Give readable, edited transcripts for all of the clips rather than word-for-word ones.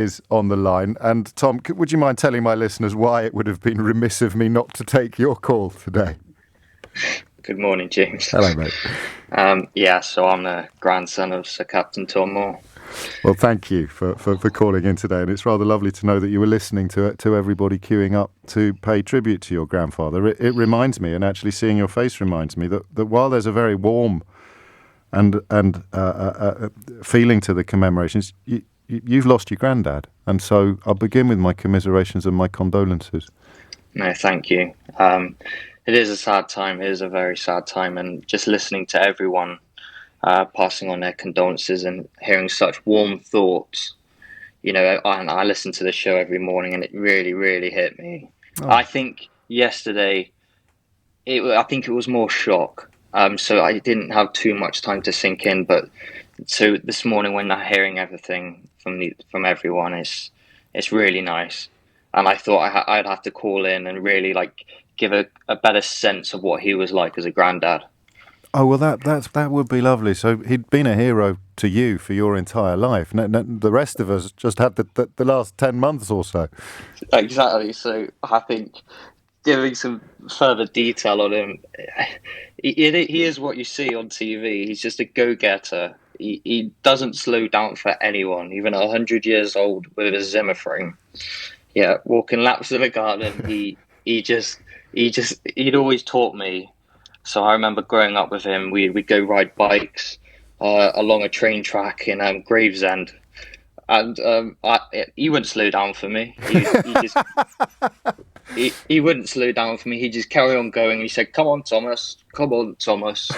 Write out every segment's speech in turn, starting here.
is on the line. And Tom, would you mind telling my listeners why it would have been remiss of me not to take your call today? Good morning, James. Hello, mate. So I'm the grandson of Sir Captain Tom Moore. Well, thank you for calling in today, and it's rather lovely to know that you were listening to everybody queuing up to pay tribute to your grandfather. It reminds me, and actually seeing your face reminds me, that while there's a very warm and feeling to the commemorations, you've lost your granddad, and so I'll begin with my commiserations and my condolences. No, thank you. It is a sad time. It is a very sad time, and just listening to everyone passing on their condolences and hearing such warm thoughts. I listen to the show every morning, and it really, really hit me. Oh. I think yesterday, I think it was more shock. So I didn't have too much time to sink in. But so this morning, when I'm hearing everything from everyone, it's really nice. And I thought I'd have to call in and really give a better sense of what he was like as a granddad. Oh, well, that would be lovely. So he'd been a hero to you for your entire life. The rest of us just had the last 10 months or so. Exactly. So I think giving some further detail on him, he is what you see on TV. He's just a go-getter. He doesn't slow down for anyone, even 100 years old with a Zimmer frame. Yeah, walking laps in the garden. He'd always taught me. So I remember growing up with him, we'd go ride bikes along a train track in Gravesend, and he wouldn't slow down for me. He wouldn't slow down for me. He'd just carry on going. He said, "Come on, Thomas. Come on, Thomas."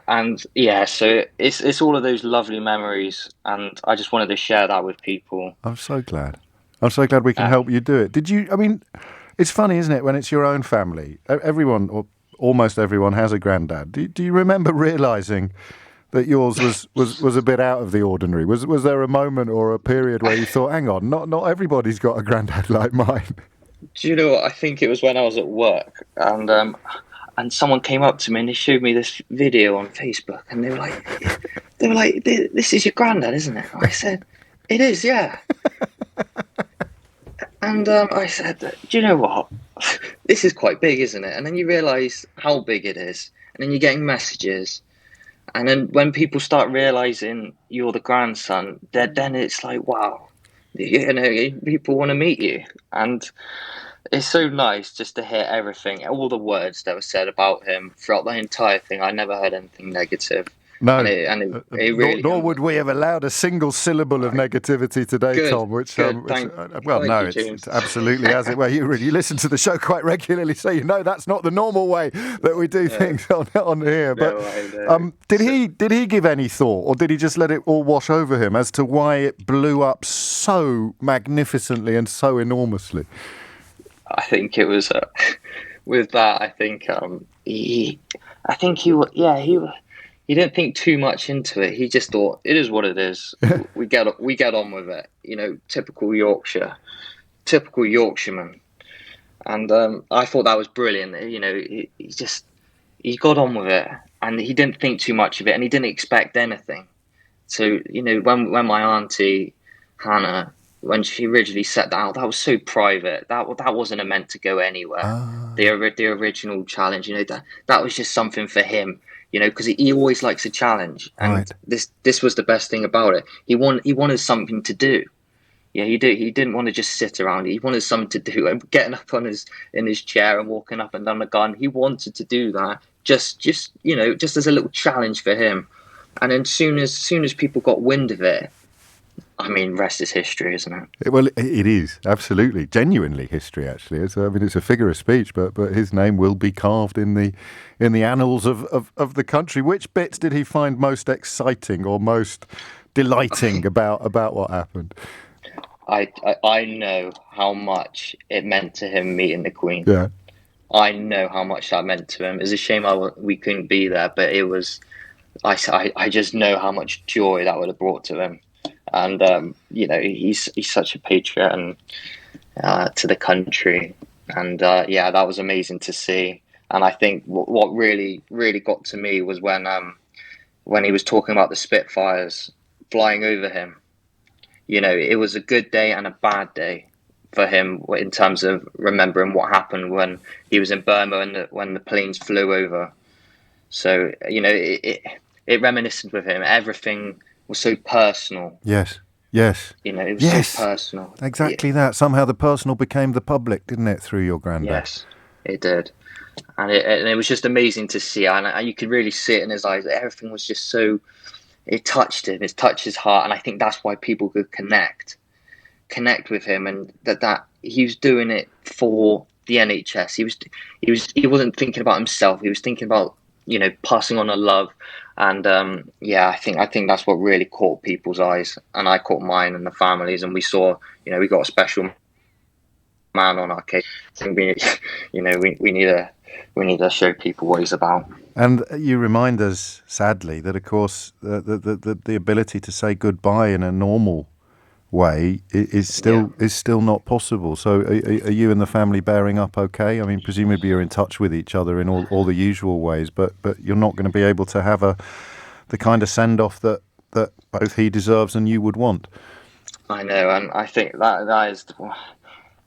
and yeah, so it's all of those lovely memories, and I just wanted to share that with people. I'm so glad we can help you do it. Did you? I mean, it's funny, isn't it, when it's your own family? Everyone, or almost everyone, has a granddad. Do you remember realising that yours was a bit out of the ordinary? Was there a moment or a period where you thought, hang on, not everybody's got a granddad like mine? Do you know what? I think it was when I was at work, and someone came up to me and they showed me this video on Facebook, and they were like, "This is your granddad, isn't it?" I said, "It is, yeah." And I said, "Do you know what? This is quite big, isn't it?" And then you realise how big it is, and then you're getting messages, and then when people start realising you're the grandson, then it's like, wow, people want to meet you, and it's so nice just to hear everything, all the words that were said about him throughout the entire thing. I never heard anything negative. No, it really nor would we have allowed a single syllable of negativity today, good, Tom. Which, thank it's absolutely as it were. You listen to the show quite regularly, so you know that's not the normal way that we do things on here. But did he give any thought, or did he just let it all wash over him as to why it blew up so magnificently and so enormously? I think it was with that. I think he didn't think too much into it. He just thought it is what it is. we get on with it. Typical Yorkshireman. And I thought that was brilliant. He got on with it, and he didn't think too much of it, and he didn't expect anything. So when my auntie Hannah, when she originally set that out, that was so private. That wasn't meant to go anywhere. The original challenge, that was just something for him. Because he always likes a challenge, and right. This was the best thing about it. He wanted something to do. Yeah, he didn't want to just sit around. He wanted something to do. And getting up in his chair and walking up and down the garden, he wanted to do that. Just as a little challenge for him. And then soon as people got wind of it, I mean, rest is history, isn't it? Well, it is absolutely, genuinely history. Actually, it's a figure of speech, but his name will be carved in the annals of the country. Which bits did he find most exciting or most delighting about what happened? I know how much it meant to him meeting the Queen. Yeah, I know how much that meant to him. It's a shame we couldn't be there, but it was. I just know how much joy that would have brought to him. And he's such a patriot and to the country, and that was amazing to see. And I think what really got to me was when he was talking about the Spitfires flying over him. it was a good day and a bad day for him in terms of remembering what happened when he was in Burma and when the planes flew over. So it reminisced with him. Everything was so personal. Yes. Yes. It was so Yes. personal. Exactly that. Somehow the personal became the public, didn't it, through your granddad? Yes, it did. And it was just amazing to see. And you could really see it in his eyes. Everything was just so, it touched him, it touched his heart. And I think that's why people could connect with him, and that he was doing it for the NHS. He wasn't thinking about himself. He was thinking about, passing on a love. And I think that's what really caught people's eyes, and I caught mine and the families, and we saw, we got a special man on our case. I think we need to show people what he's about. And you remind us, sadly, that of course the ability to say goodbye in a normal way is still not possible. So are you and the family bearing up okay? I mean, presumably you're in touch with each other in all the usual ways, but you're not going to be able to have the kind of send-off that both he deserves and you would want. I know, and I think that is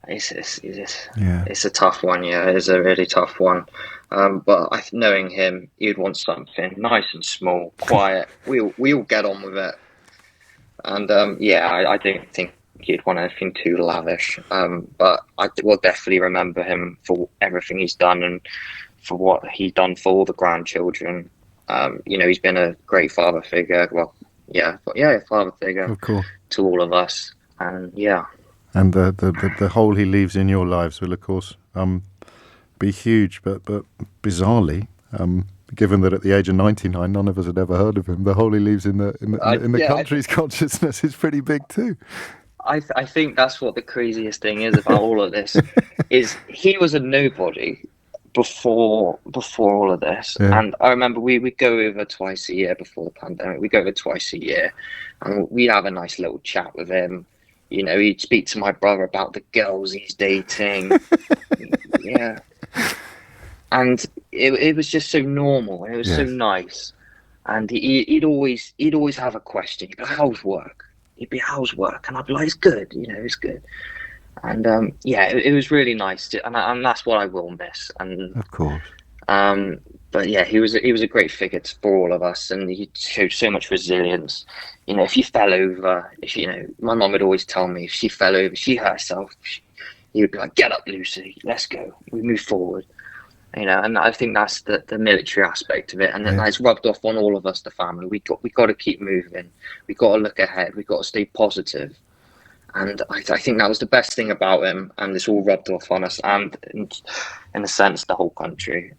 it's a tough one. Yeah, it's a really tough one. But knowing him, he'd want something nice and small, quiet. We all get on with it. And I don't think he'd want anything too lavish. But I will definitely remember him for everything he's done and for what he's done for all the grandchildren. He's been a great father figure. Well, father figure, of course, to all of us. And and the hole he leaves in your lives will, of course, be huge. But bizarrely, given that at the age of 99, none of us had ever heard of him, the hole he leaves in the country's consciousness is pretty big too. I think that's what the craziest thing is about all of this is he was a nobody before all of this. Yeah. And I remember we'd go over twice a year before the pandemic. We'd go over twice a year, and we'd have a nice little chat with him. He'd speak to my brother about the girls he's dating. Yeah. And it was just so normal, and it was so nice. And he'd always have a question. He'd be like, "How's work?" He'd be, "How's work?" And I'd be like, "It's good, it's good." And it was really nice and that's what I will miss. And of course. But yeah, he was a great figure for all of us, and he showed so much resilience. If you fell over, my mum would always tell me if she fell over, she hurt herself, he would be like, "Get up, Lucy, let's go. We move forward." And I think that's the military aspect of it, and then that's rubbed off on all of us, the family. We got to keep moving. We got to look ahead. We got to stay positive. And I think that was the best thing about him, and it's all rubbed off on us, and in a sense, the whole country.